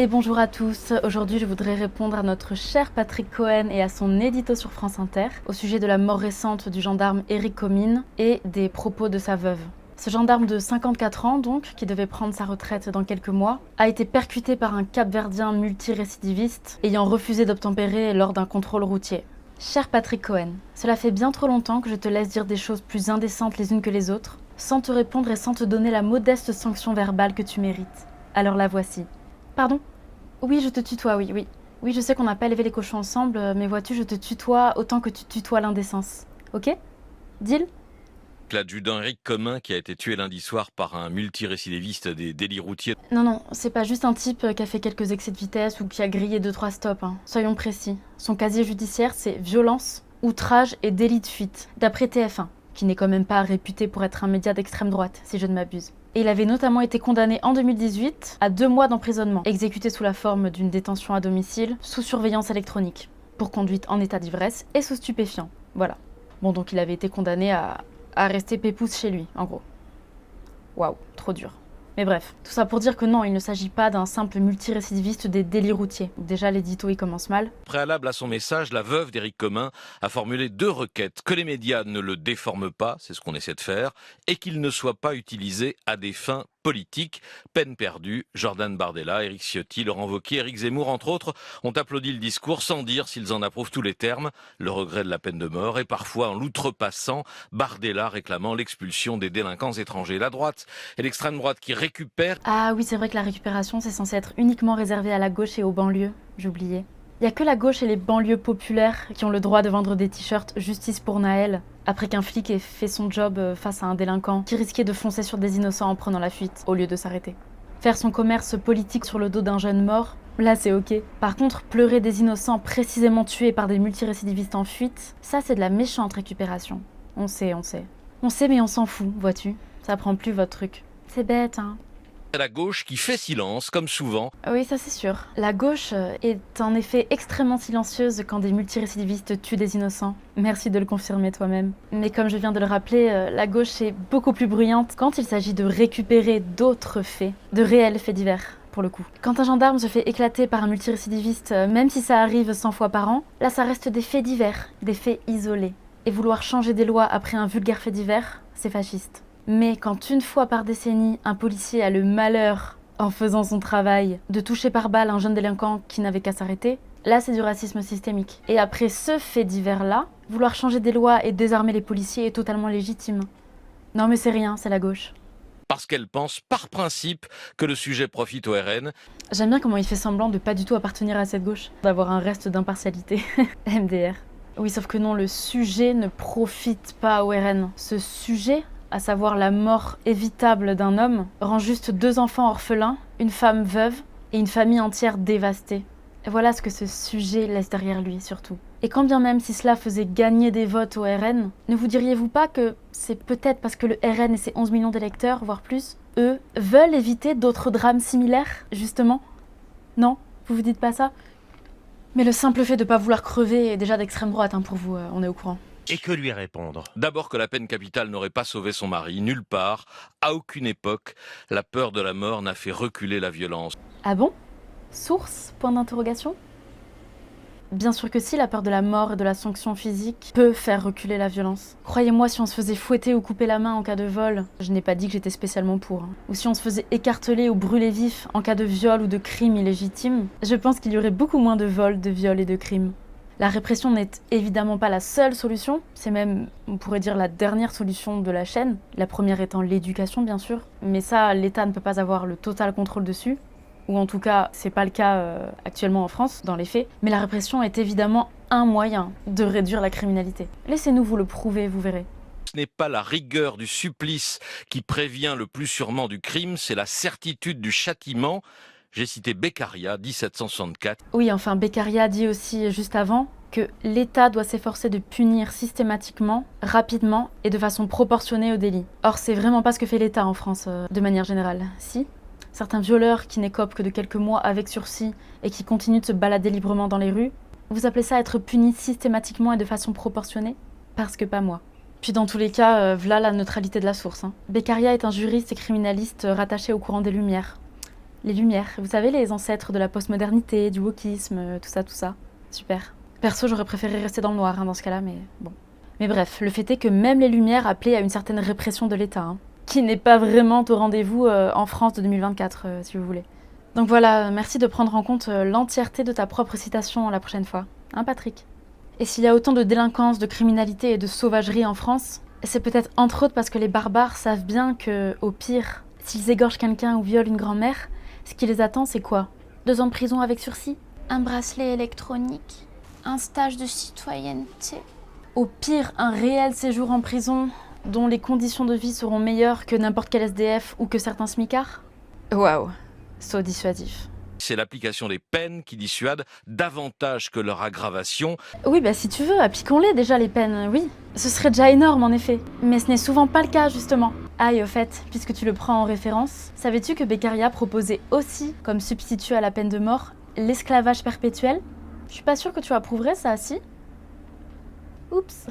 Et bonjour à tous, aujourd'hui je voudrais répondre à notre cher Patrick Cohen et à son édito sur France Inter au sujet de la mort récente du gendarme Eric Comines et des propos de sa veuve. Ce gendarme de 54 ans donc, qui devait prendre sa retraite dans quelques mois, a été percuté par un capverdien multirécidiviste ayant refusé d'obtempérer lors d'un contrôle routier. Cher Patrick Cohen, cela fait bien trop longtemps que je te laisse dire des choses plus indécentes les unes que les autres, sans te répondre et sans te donner la modeste sanction verbale que tu mérites. Alors la voici. Pardon ? Oui, je te tutoie, oui. Oui, je sais qu'on n'a pas élevé les cochons ensemble, mais vois-tu, je te tutoie autant que tu tutoies l'indécence. Ok ? Deal ? L'adjudant Eric Comines qui a été tué lundi soir par un multirécidiviste des délits routiers. Non, c'est pas juste un type qui a fait quelques excès de vitesse ou qui a grillé 2-3 stops, hein. Soyons précis. Son casier judiciaire, c'est violence, outrage et délit de fuite, d'après TF1, qui n'est quand même pas réputé pour être un média d'extrême droite, si je ne m'abuse. Et il avait notamment été condamné en 2018 à 2 mois d'emprisonnement, exécuté sous la forme d'une détention à domicile, sous surveillance électronique, pour conduite en état d'ivresse et sous stupéfiants. Voilà. Bon, donc il avait été condamné à rester pépouze chez lui, en gros. Waouh, trop dur. Mais bref, tout ça pour dire que non, il ne s'agit pas d'un simple multirécidiviste des délits routiers. Déjà, l'édito, il commence mal. Préalable à son message, la veuve d'Éric Comines a formulé 2 requêtes. Que les médias ne le déforment pas, c'est ce qu'on essaie de faire, et qu'il ne soit pas utilisé à des fins politiques. Peine perdue, Jordan Bardella, Éric Ciotti, Laurent Wauquiez, Éric Zemmour, entre autres, ont applaudi le discours sans dire s'ils en approuvent tous les termes, le regret de la peine de mort, et parfois en l'outrepassant, Bardella réclamant l'expulsion des délinquants étrangers. La droite et l'extrême droite qui récupèrent... Ah oui, c'est vrai que la récupération, c'est censé être uniquement réservé à la gauche et aux banlieues. J'oubliais. Il n'y a que la gauche et les banlieues populaires qui ont le droit de vendre des t-shirts Justice pour Naël, après qu'un flic ait fait son job face à un délinquant qui risquait de foncer sur des innocents en prenant la fuite, au lieu de s'arrêter. Faire son commerce politique sur le dos d'un jeune mort, là c'est ok. Par contre, pleurer des innocents précisément tués par des multirécidivistes en fuite, ça c'est de la méchante récupération. On sait. On sait mais on s'en fout, vois-tu. Ça prend plus votre truc. C'est bête, hein. La gauche qui fait silence, comme souvent. Oui, ça c'est sûr. La gauche est en effet extrêmement silencieuse quand des multirécidivistes tuent des innocents. Merci de le confirmer toi-même. Mais comme je viens de le rappeler, la gauche est beaucoup plus bruyante quand il s'agit de récupérer d'autres faits, de réels faits divers. Pour le coup. Quand un gendarme se fait éclater par un multirécidiviste, même si ça arrive 100 fois par an, là ça reste des faits divers, des faits isolés. Et vouloir changer des lois après un vulgaire fait divers, c'est fasciste. Mais quand une fois par décennie, un policier a le malheur, en faisant son travail, de toucher par balle un jeune délinquant qui n'avait qu'à s'arrêter, là c'est du racisme systémique. Et après ce fait divers-là, vouloir changer des lois et désarmer les policiers est totalement légitime. Non mais c'est rien, c'est la gauche. Parce qu'elle pense par principe que le sujet profite au RN. J'aime bien comment il fait semblant de pas du tout appartenir à cette gauche, d'avoir un reste d'impartialité. MDR. Oui, sauf que non, le sujet ne profite pas au RN. Ce sujet, à savoir la mort évitable d'un homme, rend juste 2 enfants orphelins, une femme veuve et une famille entière dévastée. Et voilà ce que ce sujet laisse derrière lui, surtout. Et quand bien même si cela faisait gagner des votes au RN, ne vous diriez-vous pas que c'est peut-être parce que le RN et ses 11 millions d'électeurs, voire plus, eux, veulent éviter d'autres drames similaires, justement ? Non ? Vous vous dites pas ça ? Mais le simple fait de pas vouloir crever est déjà d'extrême droite, hein, pour vous, on est au courant. Et que lui répondre ? D'abord que la peine capitale n'aurait pas sauvé son mari, nulle part, à aucune époque, la peur de la mort n'a fait reculer la violence. Ah bon ? Source ? Point d'interrogation ? Bien sûr que si, la peur de la mort et de la sanction physique peut faire reculer la violence. Croyez-moi, si on se faisait fouetter ou couper la main en cas de vol, je n'ai pas dit que j'étais spécialement pour, hein. Ou si on se faisait écarteler ou brûler vif en cas de viol ou de crime illégitime, je pense qu'il y aurait beaucoup moins de vols, de viols et de crimes. La répression n'est évidemment pas la seule solution, c'est même, on pourrait dire, la dernière solution de la chaîne, la première étant l'éducation bien sûr, mais ça, l'État ne peut pas avoir le total contrôle dessus, ou en tout cas, c'est pas le cas actuellement en France, dans les faits, mais la répression est évidemment un moyen de réduire la criminalité. Laissez-nous vous le prouver, vous verrez. Ce n'est pas la rigueur du supplice qui prévient le plus sûrement du crime, c'est la certitude du châtiment. J'ai cité Beccaria, 1764. Oui, enfin, Beccaria dit aussi juste avant que l'État doit s'efforcer de punir systématiquement, rapidement et de façon proportionnée au délit. Or, c'est vraiment pas ce que fait l'État en France, de manière générale. Si ? Certains violeurs qui n'écopent que de quelques mois avec sursis et qui continuent de se balader librement dans les rues, vous appelez ça être punis systématiquement et de façon proportionnée ? Parce que pas moi. Puis dans tous les cas, v'là la neutralité de la source, hein. Beccaria est un juriste et criminaliste rattaché au courant des Lumières. Les Lumières, vous savez, les ancêtres de la postmodernité, du wokisme, tout ça. Super. Perso, j'aurais préféré rester dans le noir dans ce cas-là, mais bon. Mais bref, le fait est que même les Lumières appelaient à une certaine répression de l'État, qui n'est pas vraiment au rendez-vous en France de 2024, si vous voulez. Donc voilà, merci de prendre en compte l'entièreté de ta propre citation la prochaine fois. Hein, Patrick? Et s'il y a autant de délinquance, de criminalité et de sauvagerie en France, c'est peut-être entre autres parce que les barbares savent bien que, au pire, s'ils égorgent quelqu'un ou violent une grand-mère, ce qui les attend, c'est quoi? 2 ans de prison avec sursis? Un bracelet électronique? Un stage de citoyenneté? Au pire, un réel séjour en prison dont les conditions de vie seront meilleures que n'importe quel SDF ou que certains smicards? Waouh, so dissuasif. C'est l'application des peines qui dissuade davantage que leur aggravation. Oui, bah si tu veux, appliquons-les déjà les peines, oui. Ce serait déjà énorme en effet. Mais ce n'est souvent pas le cas justement. Ah, et au fait, puisque tu le prends en référence, savais-tu que Beccaria proposait aussi, comme substitut à la peine de mort, l'esclavage perpétuel? Je suis pas sûre que tu approuverais ça, si? Oups.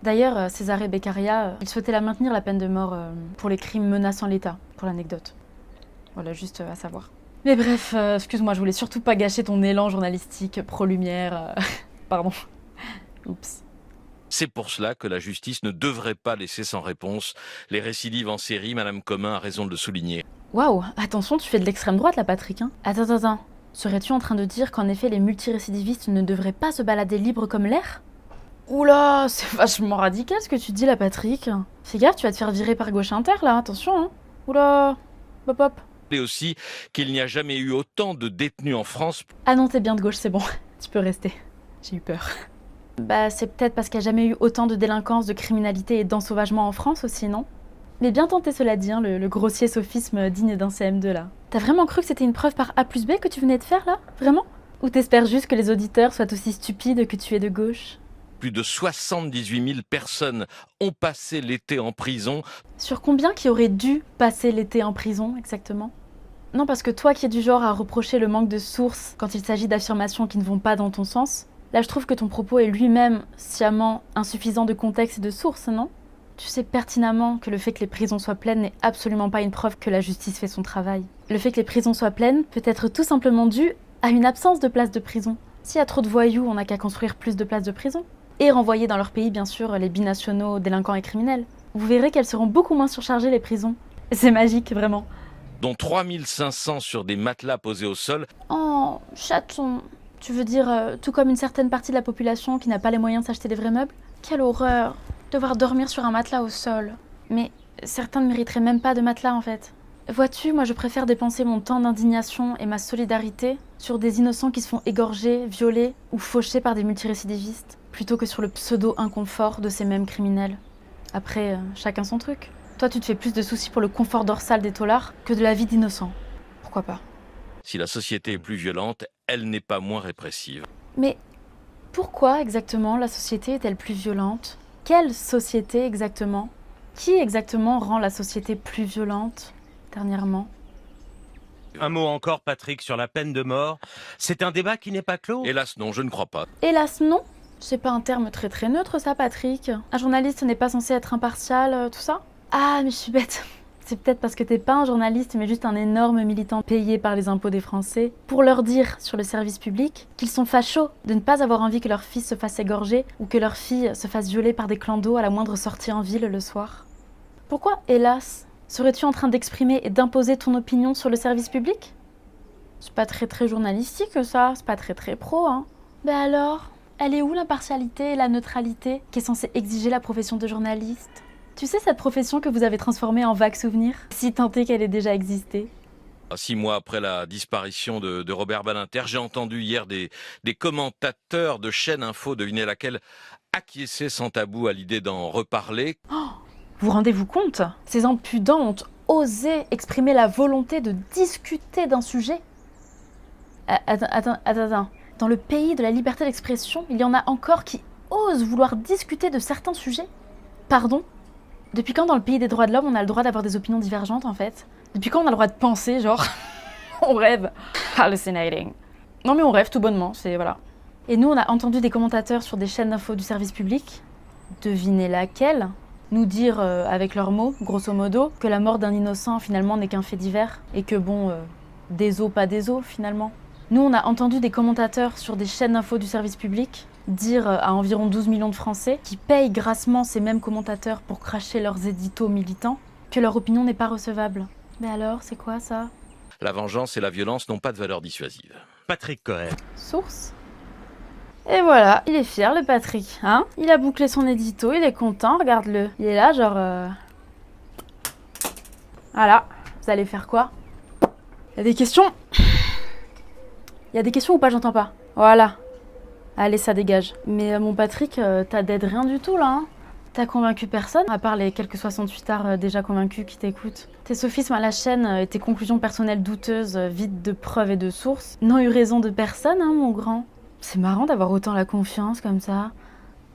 D'ailleurs, Cesare Beccaria, il souhaitait la maintenir la peine de mort pour les crimes menaçant l'État, pour l'anecdote. Voilà, juste à savoir. Mais bref, excuse-moi, je voulais surtout pas gâcher ton élan journalistique pro-lumière. Pardon. Oups. C'est pour cela que la justice ne devrait pas laisser sans réponse les récidives en série, Madame Commun a raison de le souligner. Waouh, attention, tu fais de l'extrême droite là, Patrick. Attends. Serais-tu en train de dire qu'en effet les multirécidivistes ne devraient pas se balader libres comme l'air? Oula, c'est vachement radical ce que tu dis là, Patrick. Fais gaffe, tu vas te faire virer par Gauche Inter là, attention. Oula, hop. Et aussi qu'il n'y a jamais eu autant de détenus en France. Ah non, t'es bien de gauche, c'est bon. Tu peux rester. J'ai eu peur. Bah, c'est peut-être parce qu'il n'y a jamais eu autant de délinquance, de criminalité et d'ensauvagement en France aussi, non? Mais bien tenté cela dit, le grossier sophisme digne d'un CM2 là. T'as vraiment cru que c'était une preuve par A plus B que tu venais de faire là? Vraiment? Ou t'espères juste que les auditeurs soient aussi stupides que tu es de gauche? Plus de 78 000 personnes ont passé l'été en prison. Sur combien qui auraient dû passer l'été en prison, exactement? Non, parce que toi qui es du genre à reprocher le manque de sources quand il s'agit d'affirmations qui ne vont pas dans ton sens, là je trouve que ton propos est lui-même sciemment insuffisant de contexte et de sources, non? Tu sais pertinemment que le fait que les prisons soient pleines n'est absolument pas une preuve que la justice fait son travail. Le fait que les prisons soient pleines peut être tout simplement dû à une absence de places de prison. S'il y a trop de voyous, on n'a qu'à construire plus de places de prison. Et renvoyer dans leur pays, bien sûr, les binationaux, délinquants et criminels. Vous verrez qu'elles seront beaucoup moins surchargées, les prisons. C'est magique, vraiment. Dont 3500 sur des matelas posés au sol. Oh, chaton. Tu veux dire, tout comme une certaine partie de la population qui n'a pas les moyens de s'acheter des vrais meubles? Quelle horreur, devoir dormir sur un matelas au sol. Mais certains ne mériteraient même pas de matelas, en fait. Vois-tu, moi je préfère dépenser mon temps d'indignation et ma solidarité sur des innocents qui se font égorger, violer ou faucher par des multirécidivistes, plutôt que sur le pseudo-inconfort de ces mêmes criminels. Après, chacun son truc. Toi, tu te fais plus de soucis pour le confort dorsal des taulards que de la vie d'innocents. Pourquoi pas? Si la société est plus violente, elle n'est pas moins répressive. Mais pourquoi exactement la société est-elle plus violente? Quelle société exactement? Qui exactement rend la société plus violente dernièrement? Un mot encore, Patrick, sur la peine de mort. C'est un débat qui n'est pas clos. Hélas non, je ne crois pas. Hélas non. C'est pas un terme très neutre ça, Patrick. Un journaliste n'est pas censé être impartial, tout ça? Ah, mais je suis bête. C'est peut-être parce que t'es pas un journaliste, mais juste un énorme militant payé par les impôts des Français pour leur dire sur le service public qu'ils sont fachos de ne pas avoir envie que leur fils se fasse égorger ou que leur fille se fasse violer par des clandos à la moindre sortie en ville le soir. Pourquoi, hélas, serais-tu en train d'exprimer et d'imposer ton opinion sur le service public? C'est pas très journalistique ça, c'est pas très pro, hein. Ben alors, elle est où l'impartialité et la neutralité qui est censée exiger la profession de journaliste? Tu sais cette profession que vous avez transformée en vague souvenir, si tant est qu'elle ait déjà existé? 6 mois après la disparition de Robert Badinter, j'ai entendu hier des commentateurs de chaîne info, devinez laquelle, acquiescer sans tabou à l'idée d'en reparler. Oh, vous rendez-vous compte? Ces impudents ont osé exprimer la volonté de discuter d'un sujet? Attends. Dans le pays de la liberté d'expression, il y en a encore qui osent vouloir discuter de certains sujets? Pardon? Depuis quand dans le pays des droits de l'homme on a le droit d'avoir des opinions divergentes en fait? Depuis quand on a le droit de penser, genre? On rêve. Hallucinating. Non mais on rêve tout bonnement, c'est voilà. Et nous on a entendu des commentateurs sur des chaînes d'infos du service public, devinez laquelle, nous dire avec leurs mots, grosso modo, que la mort d'un innocent finalement n'est qu'un fait divers et que bon, des os pas des os finalement. Nous, on a entendu des commentateurs sur des chaînes d'infos du service public dire à environ 12 millions de Français qui payent grassement ces mêmes commentateurs pour cracher leurs éditos militants que leur opinion n'est pas recevable. Mais alors, c'est quoi ça? La vengeance et la violence n'ont pas de valeur dissuasive. Patrick Cohen. Source. Et voilà, il est fier le Patrick, hein? Il a bouclé son édito, il est content, regarde-le. Il est là genre... Voilà, vous allez faire quoi? Il y a des questions? Il y a des questions ou pas, j'entends pas. Voilà. Allez, ça dégage. Mais mon Patrick, t'aides rien du tout là, hein? T'as convaincu personne, à part les quelques 68 arts déjà convaincus qui t'écoutent. Tes sophismes à la chaîne et tes conclusions personnelles douteuses, vides de preuves et de sources, n'ont eu raison de personne, hein, mon grand. C'est marrant d'avoir autant la confiance comme ça.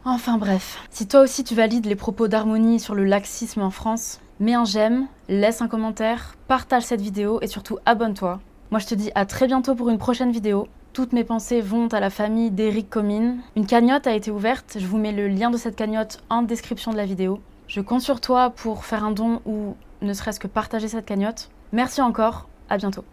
Enfin bref, si toi aussi tu valides les propos d'Harmonie sur le laxisme en France, mets un j'aime, laisse un commentaire, partage cette vidéo et surtout abonne-toi. Moi je te dis à très bientôt pour une prochaine vidéo. Toutes mes pensées vont à la famille d'Eric Comines. Une cagnotte a été ouverte, je vous mets le lien de cette cagnotte en description de la vidéo. Je compte sur toi pour faire un don ou ne serait-ce que partager cette cagnotte. Merci encore, à bientôt.